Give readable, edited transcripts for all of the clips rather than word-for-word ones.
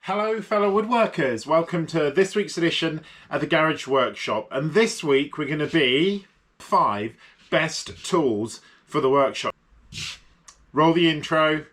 Hello fellow woodworkers, welcome to this week's edition of the Garage Workshop, and this week we're going to be 5 best tools for the workshop. Roll the intro.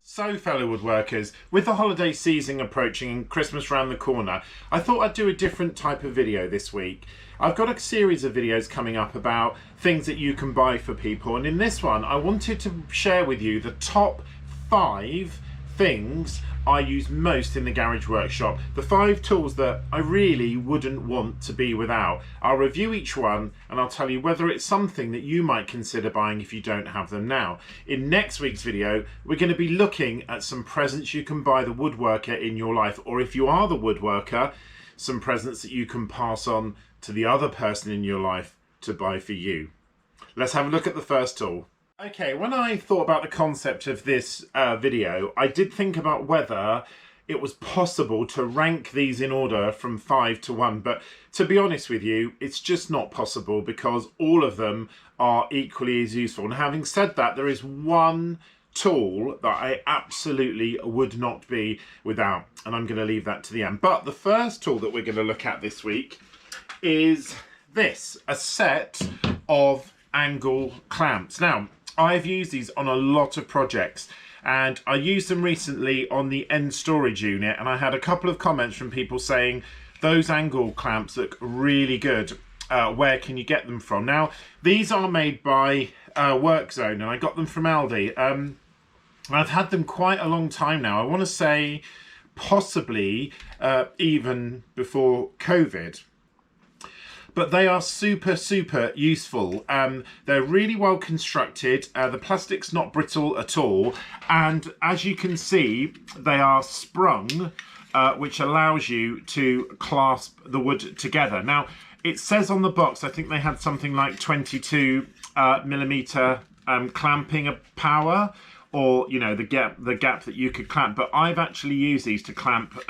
So fellow woodworkers, with the holiday season approaching and Christmas around the corner, I thought I'd do a different type of video this week. I've got a series of videos coming up about things that you can buy for people, and in this one I wanted to share with you the top 5 things I use most in the garage workshop. The 5 tools that I really wouldn't want to be without. I'll review each one and I'll tell you whether it's something that you might consider buying if you don't have them now. In next week's video, we're going to be looking at some presents you can buy the woodworker in your life, or if you are the woodworker, some presents that you can pass on to the other person in your life to buy for you. Let's have a look at the first tool. Okay, when I thought about the concept of this video, I did think about whether it was possible to rank these in order from 5 to 1, but to be honest with you, it's just not possible because all of them are equally as useful. And having said that, there is one tool that I absolutely would not be without, and I'm going to leave that to the end. But the first tool that we're going to look at this week is this, a set of angle clamps. Now, I've used these on a lot of projects, and I used them recently on the end storage unit, and I had a couple of comments from people saying those angle clamps look really good. Where can you get them from? Now, these are made by WorkZone, and I got them from Aldi. I've had them quite a long time now. I want to say possibly even before COVID. But they are super useful. They're really well constructed. The plastic's not brittle at all. And as you can see, they are sprung, which allows you to clasp the wood together. Now, it says on the box, I think they had something like 22 millimeter clamping power, or, you know, the gap that you could clamp. But I've actually used these to clamp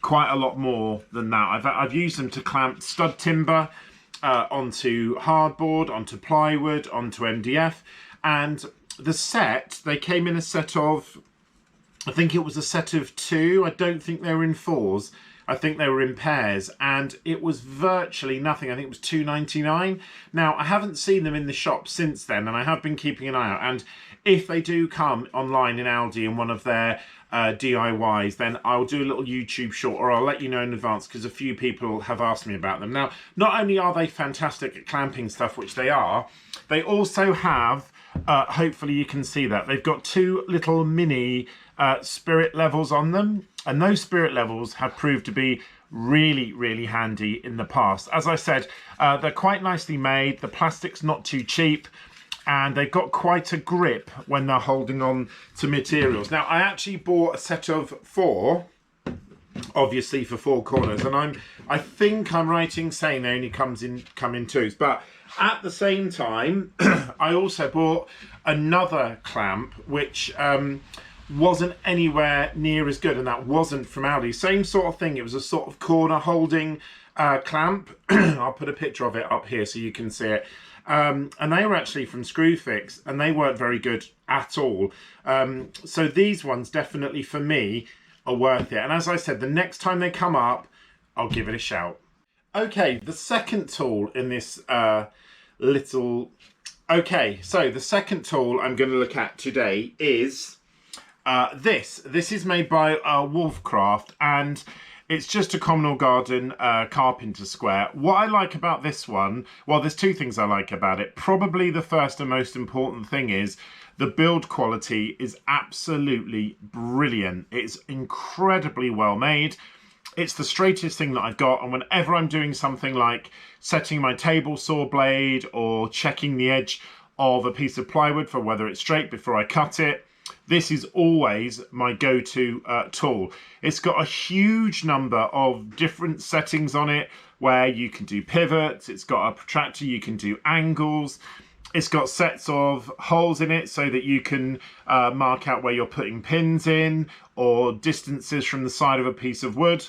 quite a lot more than that. I've used them to clamp stud timber onto hardboard, onto plywood, onto MDF. And the set, they came in a set of, I think it was a set of 2. I don't think they were in 4s. I think they were in pairs, and it was virtually nothing. I think it was $2.99. Now, I haven't seen them in the shop since then, and I have been keeping an eye out. And if they do come online in Aldi in one of their DIYs, then I'll do a little YouTube short, or I'll let you know in advance, because a few people have asked me about them. Now, not only are they fantastic at clamping stuff, which they are, they also have, hopefully you can see that, they've got 2 little mini spirit levels on them, and those spirit levels have proved to be really handy in the past. As I said, they're quite nicely made, the plastic's not too cheap, and they've got quite a grip when they're holding on to materials. Now, I actually bought a set of 4, obviously for 4 corners, and I think I'm right in saying they only come in 2s. But at the same time, I also bought another clamp which wasn't anywhere near as good, and that wasn't from Aldi. Same sort of thing. It was a sort of corner holding clamp. I'll put a picture of it up here so you can see it. And they were actually from Screwfix, and they weren't very good at all. So these ones definitely for me are worth it. And as I said, the next time they come up, I'll give it a shout. Okay, the second tool in this little... Okay, so the second tool I'm going to look at today is this. This is made by Woodworkers, and it's just a communal garden Carpenter Square. What I like about this one, well, there's 2 things I like about it. Probably the first and most important thing is the build quality is absolutely brilliant. It's incredibly well made. It's the straightest thing that I've got, and whenever I'm doing something like setting my table saw blade or checking the edge of a piece of plywood for whether it's straight before I cut it, this is always my go-to tool. It's got a huge number of different settings on it where you can do pivots, it's got a protractor, you can do angles, it's got sets of holes in it so that you can mark out where you're putting pins in, or distances from the side of a piece of wood.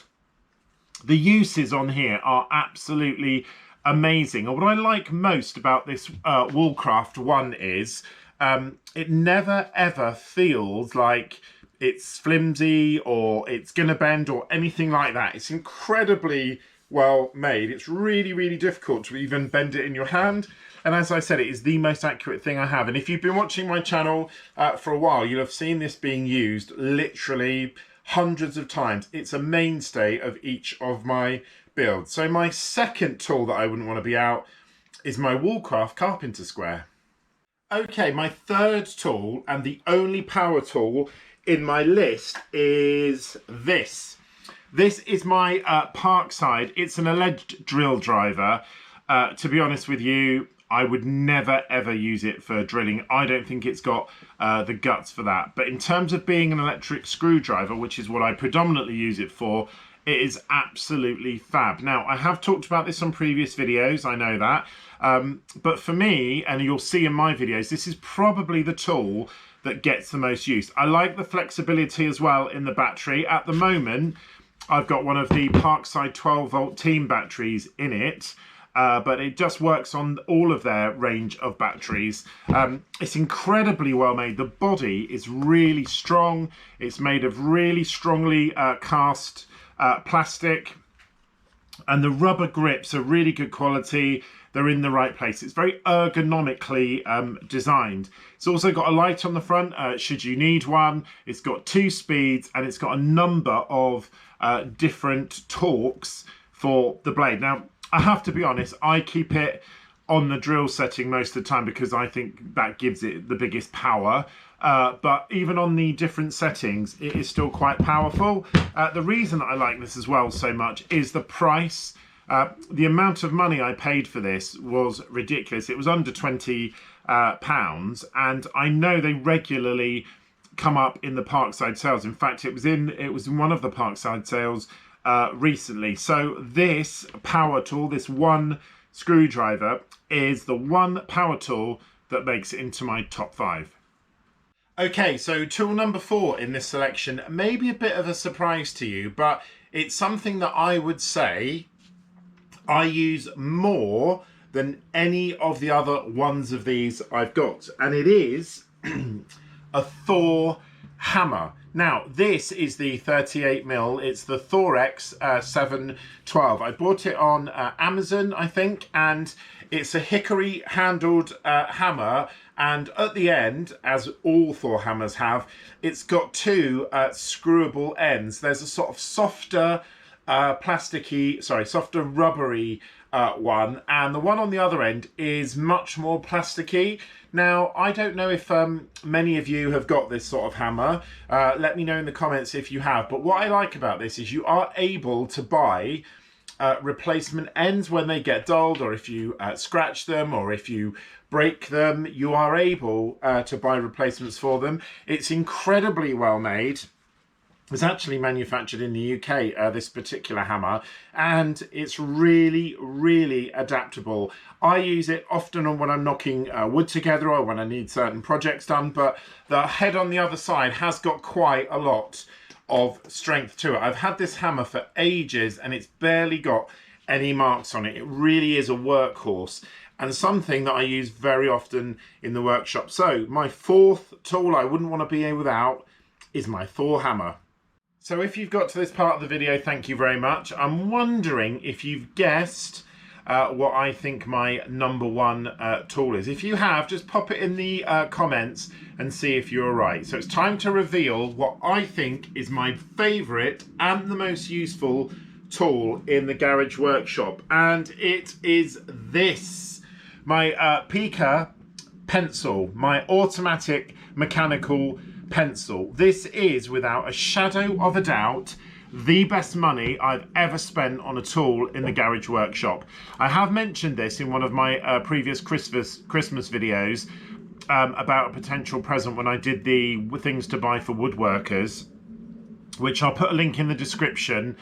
The uses on here are absolutely amazing. And what I like most about this Woolcraft one is it never ever feels like it's flimsy or it's gonna bend or anything like that. It's incredibly well made. It's really, really difficult to even bend it in your hand. And as I said, it is the most accurate thing I have. And if you've been watching my channel for a while, you'll have seen this being used literally hundreds of times. It's a mainstay of each of my builds. So my second tool that I wouldn't want to be out is my Woolcraft Carpenter Square. Okay, my third tool and the only power tool in my list is this. This is my Parkside. It's an alleged drill driver. To be honest with you, I would never ever use it for drilling. I don't think it's got the guts for that. But in terms of being an electric screwdriver, which is what I predominantly use it for, it is absolutely fab. Now, I have talked about this on previous videos, I know that. But for me, and you'll see in my videos, this is probably the tool that gets the most use. I like the flexibility as well in the battery. At the moment, I've got one of the Parkside 12-volt team batteries in it. But it just works on all of their range of batteries. It's incredibly well made. The body is really strong. It's made of really strongly cast plastic, and the rubber grips are really good quality. They're in the right place. It's very ergonomically designed. It's also got a light on the front should you need one. It's got 2 speeds, and it's got a number of different torques for the blade. Now, I have to be honest, I keep it on the drill setting most of the time because I think that gives it the biggest power. But even on the different settings, it is still quite powerful. The reason that I like this as well so much is the price. The amount of money I paid for this was ridiculous. It was under £20, and I know they regularly come up in the Parkside sales. In fact, it was in one of the Parkside sales recently. So this power tool, this one screwdriver, is the one power tool that makes it into my top 5. Okay, so tool number 4 in this selection may be a bit of a surprise to you, but it's something that I would say I use more than any of the other ones of these I've got, and it is a Thor Hammer. Now, this is the 38mm. It's the Thor X 712. I bought it on Amazon, I think, and it's a hickory handled hammer, and at the end, as all Thor hammers have, it's got 2 screwable ends. There's a sort of softer softer rubbery one, and the one on the other end is much more plasticky. Now, I don't know if many of you have got this sort of hammer. Let me know in the comments if you have. But what I like about this is you are able to buy replacement ends when they get dulled, or if you scratch them, or if you break them, you are able to buy replacements for them. It's incredibly well made. It's actually manufactured in the UK, this particular hammer, and it's really, really adaptable. I use it often on when I'm knocking wood together or when I need certain projects done, but the head on the other side has got quite a lot of strength to it. I've had this hammer for ages and it's barely got any marks on it. It really is a workhorse and something that I use very often in the workshop. So my 4th tool I wouldn't want to be without is my Thor Hammer. So if you've got to this part of the video, thank you very much. I'm wondering if you've guessed what I think my number 1 tool is. If you have, just pop it in the comments and see if you're right. So it's time to reveal what I think is my favourite and the most useful tool in the garage workshop. And it is this. My Pika pencil, my automatic mechanical pencil. This is, without a shadow of a doubt, the best money I've ever spent on a tool in the garage workshop. I have mentioned this in one of my previous Christmas videos about a potential present when I did the things to buy for woodworkers, which I'll put a link in the description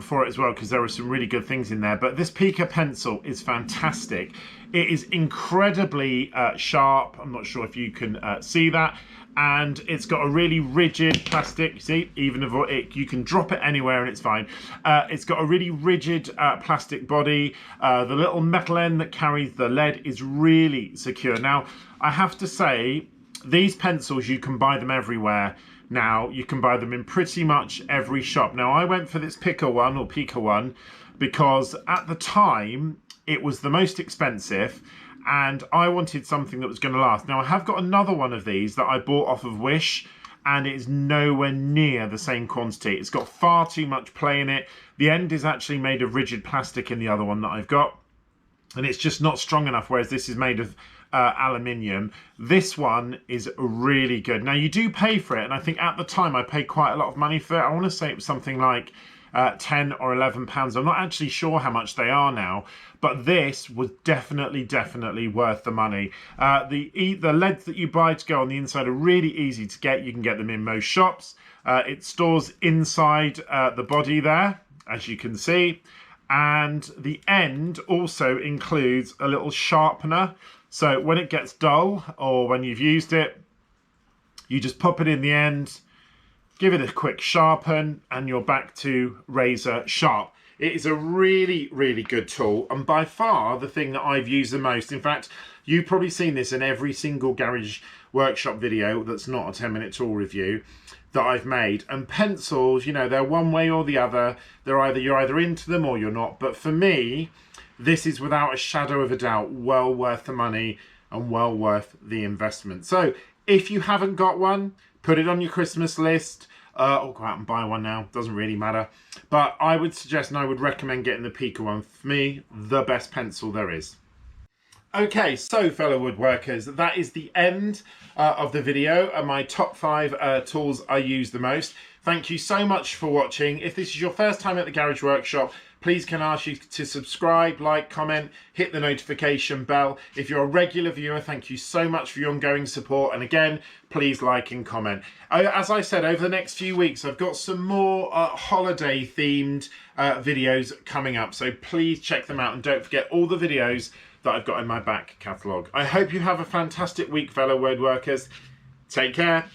for it as well, because there are some really good things in there. But this Pika pencil is fantastic. It is incredibly sharp. I'm not sure if you can see that. and it's got a really rigid plastic, see, even if you can drop it anywhere and it's fine. It's got a really rigid plastic body. The little metal end that carries the lead is really secure. Now, I have to say, these pencils, you can buy them everywhere. Now, you can buy them in pretty much every shop. Now, I went for this Pica one because at the time, it was the most expensive, and I wanted something that was going to last. Now, I have got another one of these that I bought off of Wish, and it's nowhere near the same quantity. It's got far too much play in it. The end is actually made of rigid plastic in the other one that I've got, and it's just not strong enough, whereas this is made of aluminium. This one is really good. Now, you do pay for it, and I think at the time I paid quite a lot of money for it. I want to say it was something like 10 or 11 pounds. I'm not actually sure how much they are now, but this was definitely worth the money. The leads that you buy to go on the inside are really easy to get. You can get them in most shops. It stores inside the body there, as you can see, and the end also includes a little sharpener. So when it gets dull, or when you've used it, you just pop it in the end, give it a quick sharpen, and you're back to razor sharp. It is a really good tool, and by far the thing that I've used the most. In fact, you've probably seen this in every single garage workshop video that's not a 10-minute tool review that I've made. And pencils, you know, they're one way or the other. You're either into them or you're not. But for me, this is without a shadow of a doubt well worth the money and well worth the investment. So if you haven't got one, put it on your Christmas list, or go out and buy one now, doesn't really matter. But I would suggest and I would recommend getting the Pica one. For me, the best pencil there is. Okay, so fellow woodworkers, that is the end of the video and my top 5 tools I use the most. Thank you so much for watching. If this is your first time at the Garage Workshop, please can I ask you to subscribe, like, comment, hit the notification bell. If you're a regular viewer, thank you so much for your ongoing support. And again, please like and comment. As I said, over the next few weeks, I've got some more holiday themed videos coming up. So please check them out and don't forget all the videos that I've got in my back catalogue. I hope you have a fantastic week, fellow woodworkers. Take care.